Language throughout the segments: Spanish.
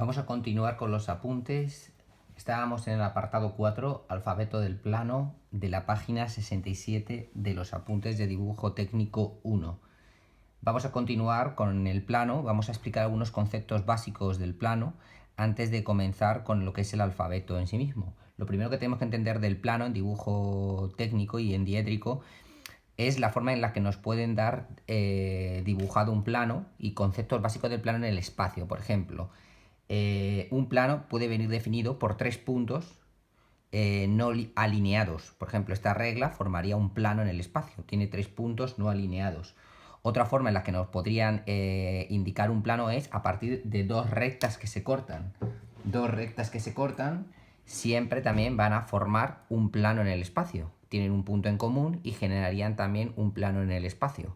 Vamos a continuar con los apuntes. Estábamos en el apartado 4, alfabeto del plano, de la página 67 de los apuntes de dibujo técnico 1. Vamos a continuar con el plano, vamos a explicar algunos conceptos básicos del plano antes de comenzar con lo que es el alfabeto en sí mismo. Lo primero que tenemos que entender del plano en dibujo técnico y en diédrico es la forma en la que nos pueden dar dibujado un plano y conceptos básicos del plano en el espacio. Por ejemplo, un plano puede venir definido por 3 puntos no alineados. Por ejemplo, esta regla formaría un plano en el espacio, tiene 3 puntos no alineados. Otra forma en la que nos podrían indicar un plano es a partir de 2 rectas que se cortan. 2 rectas que se cortan siempre también van a formar un plano en el espacio. Tienen un punto en común y generarían también un plano en el espacio.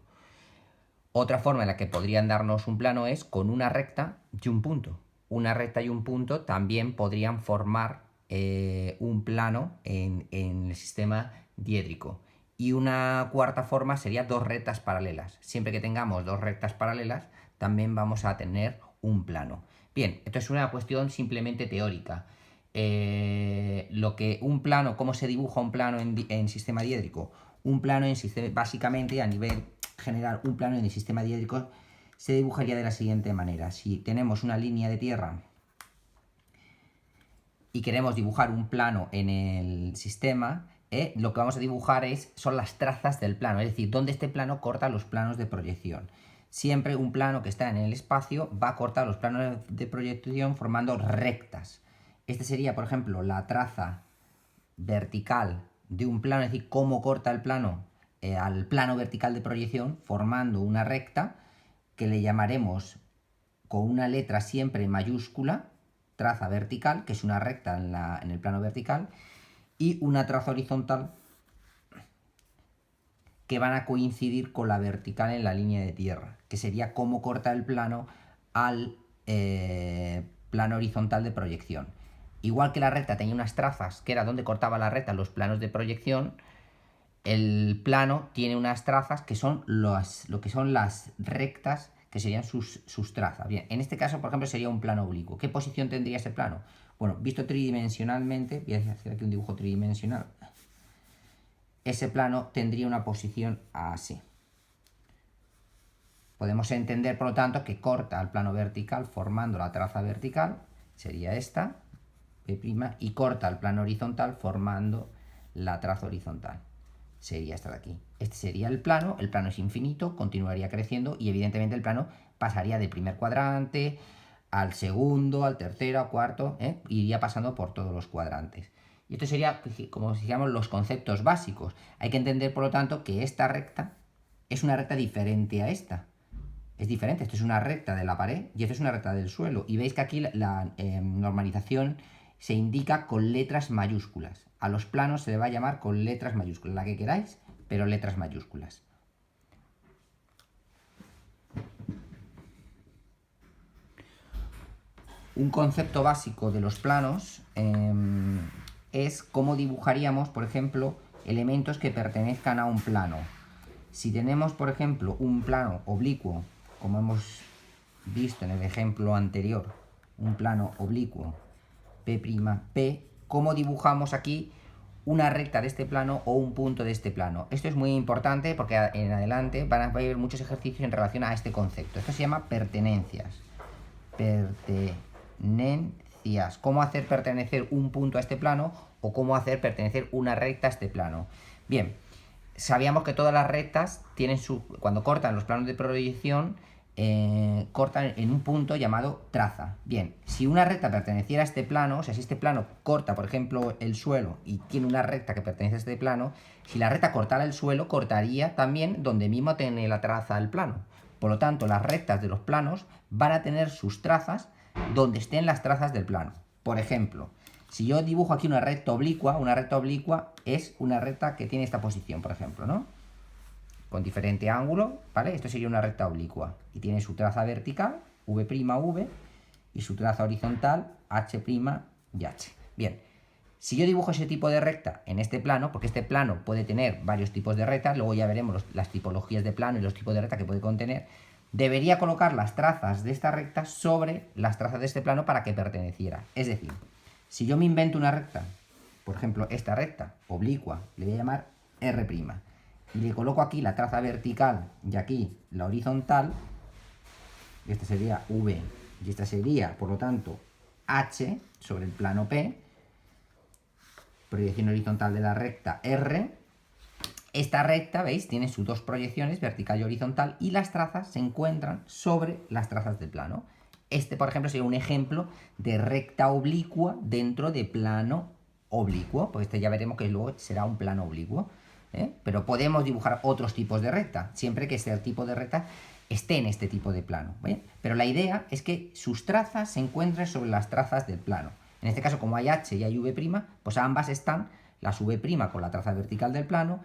Otra forma en la que podrían darnos un plano es con una recta y un punto. Una recta y un punto también podrían formar un plano en el sistema diédrico. Y una cuarta forma sería 2 rectas paralelas. Siempre que tengamos 2 rectas paralelas, también vamos a tener un plano. Bien, esto es una cuestión simplemente teórica. Un plano, ¿cómo se dibuja un plano en sistema diédrico? Un plano básicamente a nivel general, un plano en el sistema diédrico se dibujaría de la siguiente manera. Si tenemos una línea de tierra y queremos dibujar un plano en el sistema, lo que vamos a dibujar son las trazas del plano, es decir, donde este plano corta los planos de proyección. Siempre un plano que está en el espacio va a cortar los planos de proyección formando rectas. Este sería, por ejemplo, la traza vertical de un plano, es decir, cómo corta el plano al plano vertical de proyección formando una recta que le llamaremos con una letra siempre mayúscula, traza vertical, que es una recta en el plano vertical, y una traza horizontal que van a coincidir con la vertical en la línea de tierra, que sería cómo corta el plano al plano horizontal de proyección. Igual que la recta tenía unas trazas, que era donde cortaba la recta los planos de proyección, el plano tiene unas trazas que son lo que son las rectas, que serían sus trazas. Bien, en este caso, por ejemplo, sería un plano oblicuo. ¿Qué posición tendría ese plano? Bueno, visto tridimensionalmente, voy a hacer aquí un dibujo tridimensional, ese plano tendría una posición así. Podemos entender, por lo tanto, que corta el plano vertical formando la traza vertical, sería esta, P', y corta el plano horizontal formando la traza horizontal. Sería esta de aquí. Este sería el plano es infinito, continuaría creciendo y evidentemente el plano pasaría del primer cuadrante al segundo, al tercero, al cuarto, iría pasando por todos los cuadrantes. Y esto sería, como decíamos, los conceptos básicos. Hay que entender, por lo tanto, que esta recta es una recta diferente a esta. Es diferente, esto es una recta de la pared y esto es una recta del suelo. Y veis que aquí la normalización se indica con letras mayúsculas. A los planos se le va a llamar con letras mayúsculas, la que queráis, pero letras mayúsculas. Un concepto básico de los planos es cómo dibujaríamos, por ejemplo, elementos que pertenezcan a un plano. Si tenemos, por ejemplo, un plano oblicuo, como hemos visto en el ejemplo anterior, un plano oblicuo, P', ¿cómo dibujamos aquí una recta de este plano o un punto de este plano? Esto es muy importante porque en adelante van a haber muchos ejercicios en relación a este concepto. Esto se llama pertenencias. Pertenencias. ¿Cómo hacer pertenecer un punto a este plano o cómo hacer pertenecer una recta a este plano? Bien, sabíamos que todas las rectas tienen cuando cortan los planos de proyección, cortan en un punto llamado traza. Bien, si una recta perteneciera a este plano, o sea, si este plano corta, por ejemplo, el suelo y tiene una recta que pertenece a este plano, si la recta cortara el suelo, cortaría también donde mismo tiene la traza el plano. Por lo tanto, las rectas de los planos van a tener sus trazas donde estén las trazas del plano. Por ejemplo, si yo dibujo aquí una recta oblicua es una recta que tiene esta posición, por ejemplo, ¿no? Con diferente ángulo, ¿vale? Esto sería una recta oblicua y tiene su traza vertical, V', y su traza horizontal, H' y H. Bien, si yo dibujo ese tipo de recta en este plano, porque este plano puede tener varios tipos de rectas, luego ya veremos las tipologías de plano y los tipos de recta que puede contener, debería colocar las trazas de esta recta sobre las trazas de este plano para que perteneciera. Es decir, si yo me invento una recta, por ejemplo, esta recta oblicua, le voy a llamar R', y le coloco aquí la traza vertical y aquí la horizontal, esta sería V y esta sería, por lo tanto, H sobre el plano P, proyección horizontal de la recta R. Esta recta, ¿veis? Tiene sus dos proyecciones, vertical y horizontal, y las trazas se encuentran sobre las trazas del plano. Este, por ejemplo, sería un ejemplo de recta oblicua dentro de plano oblicuo, pues este ya veremos que luego será un plano oblicuo, ¿eh? Pero podemos dibujar otros tipos de recta, siempre que este tipo de recta esté en este tipo de plano, ¿eh? Pero la idea es que sus trazas se encuentren sobre las trazas del plano. En este caso, como hay H y hay V', pues ambas están, las V' con la traza vertical del plano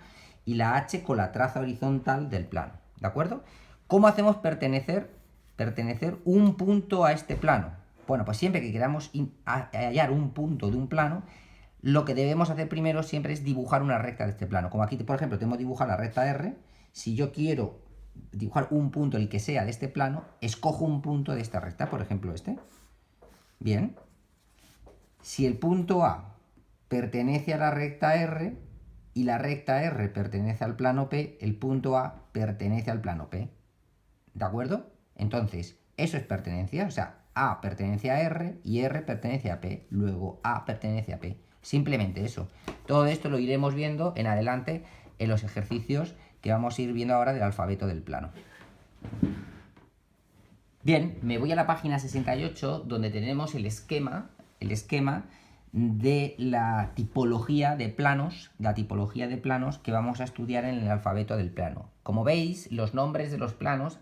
y la H con la traza horizontal del plano, ¿de acuerdo? ¿Cómo hacemos pertenecer un punto a este plano? Bueno, pues siempre que queramos hallar un punto de un plano, lo que debemos hacer primero siempre es dibujar una recta de este plano. Como aquí, por ejemplo, tengo dibujado la recta R. Si yo quiero dibujar un punto, el que sea, de este plano, escojo un punto de esta recta, por ejemplo este. Bien. Si el punto A pertenece a la recta R y la recta R pertenece al plano P, el punto A pertenece al plano P. ¿De acuerdo? Entonces, eso es pertenencia, o sea, A pertenece a R y R pertenece a P, luego A pertenece a P. Simplemente eso. Todo esto lo iremos viendo en adelante en los ejercicios que vamos a ir viendo ahora del alfabeto del plano. Bien, me voy a la página 68 donde tenemos el esquema de la tipología de planos, que vamos a estudiar en el alfabeto del plano. Como veis, los nombres de los planos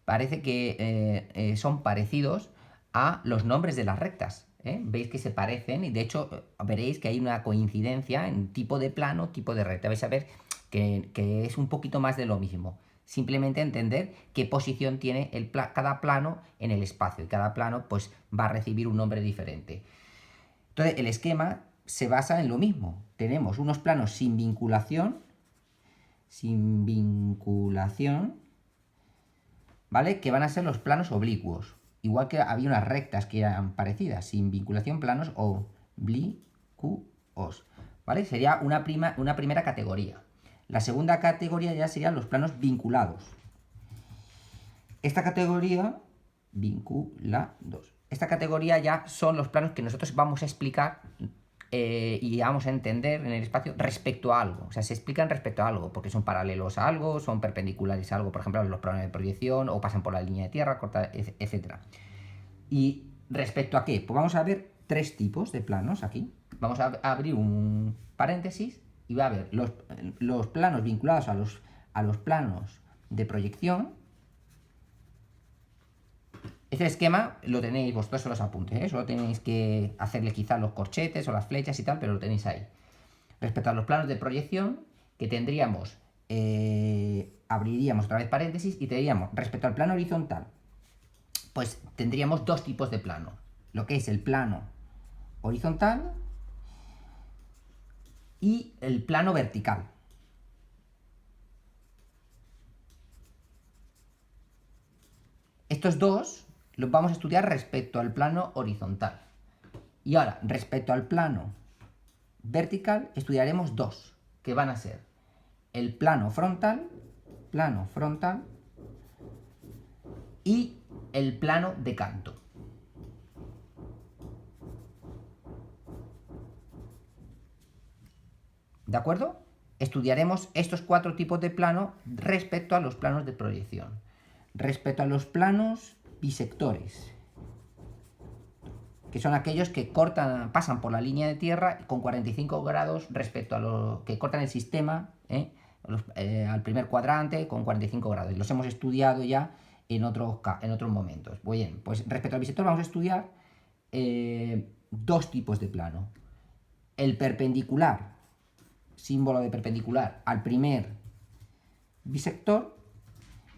parece que son parecidos a los nombres de las rectas, ¿eh? Veis que se parecen y de hecho veréis que hay una coincidencia en tipo de plano, tipo de recta. Vais a ver que es un poquito más de lo mismo. Simplemente entender qué posición tiene cada plano en el espacio y cada plano pues va a recibir un nombre diferente. Entonces el esquema se basa en lo mismo. Tenemos unos planos sin vinculación, ¿vale? Que van a ser los planos oblicuos. Igual que había unas rectas que eran parecidas, sin vinculación, planos oblicuos, ¿vale? Sería una primera categoría. La segunda categoría ya serían los planos vinculados. Esta categoría, vinculados. Esta categoría ya son los planos que nosotros vamos a explicar y vamos a entender en el espacio respecto a algo. O sea, se explican respecto a algo, porque son paralelos a algo, son perpendiculares a algo, por ejemplo, los planos de proyección, o pasan por la línea de tierra, etc. ¿Y respecto a qué? Pues vamos a ver tres tipos de planos aquí. Vamos a abrir un paréntesis y va a ver los planos vinculados a los planos de proyección. Este esquema lo tenéis vosotros en los apuntes, ¿eh? Solo tenéis que hacerle quizá los corchetes o las flechas y tal, pero lo tenéis ahí. Respecto a los planos de proyección, que tendríamos, abriríamos otra vez paréntesis y tendríamos, respecto al plano horizontal, pues tendríamos dos tipos de plano. Lo que es el plano horizontal y el plano vertical. Estos dos los vamos a estudiar respecto al plano horizontal. Y ahora, respecto al plano vertical, estudiaremos dos, que van a ser el plano frontal y el plano de canto. ¿De acuerdo? Estudiaremos estos cuatro tipos de plano respecto a los planos de proyección. Respecto a los planos bisectores, que son aquellos que pasan por la línea de tierra con 45 grados respecto a los que cortan el sistema, al primer cuadrante con 45 grados. Los hemos estudiado ya en otros momentos. Muy bien, pues respecto al bisector vamos a estudiar dos tipos de plano. El perpendicular, símbolo de perpendicular al primer bisector,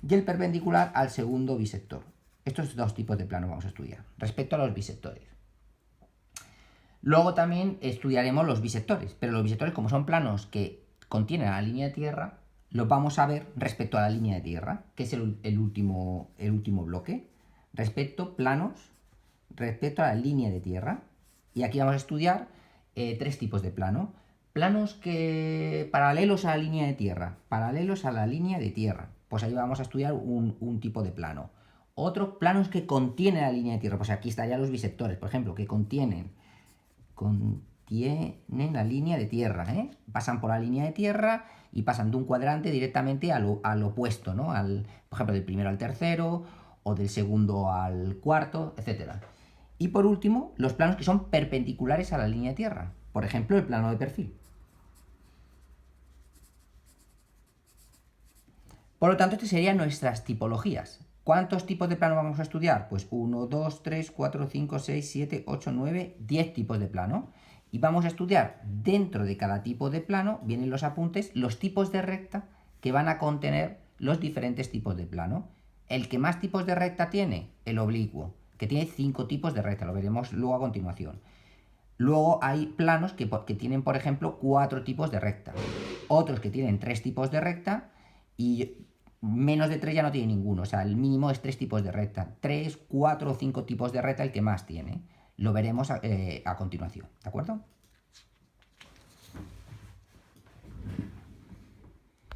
y el perpendicular al segundo bisector. Estos dos tipos de plano vamos a estudiar respecto a los bisectores. Luego también estudiaremos los bisectores, pero los bisectores, como son planos que contienen la línea de tierra, los vamos a ver respecto a la línea de tierra, que es el último bloque. Planos respecto a la línea de tierra. Y aquí vamos a estudiar tres tipos de plano. Planos que paralelos a la línea de tierra. Paralelos a la línea de tierra. Pues ahí vamos a estudiar un tipo de plano. Otros planos que contienen la línea de tierra. Pues aquí estarían los bisectores, por ejemplo, que contienen la línea de tierra, ¿eh? Pasan por la línea de tierra y pasan de un cuadrante directamente al opuesto, ¿no? Por ejemplo, del primero al tercero, o del segundo al cuarto, etc. Y por último, los planos que son perpendiculares a la línea de tierra. Por ejemplo, el plano de perfil. Por lo tanto, estas serían nuestras tipologías. ¿Cuántos tipos de plano vamos a estudiar? Pues 1, 2, 3, 4, 5, 6, 7, 8, 9, 10 tipos de plano. Y vamos a estudiar dentro de cada tipo de plano, vienen los apuntes, los tipos de recta que van a contener los diferentes tipos de plano. El que más tipos de recta tiene, el oblicuo, que tiene 5 tipos de recta, lo veremos luego a continuación. Luego hay planos que tienen, por ejemplo, 4 tipos de recta. Otros que tienen 3 tipos de recta y menos de 3 ya no tiene ninguno. O sea, el mínimo es 3 tipos de recta. 3, 4 o 5 tipos de recta el que más tiene. Lo veremos a continuación, ¿de acuerdo?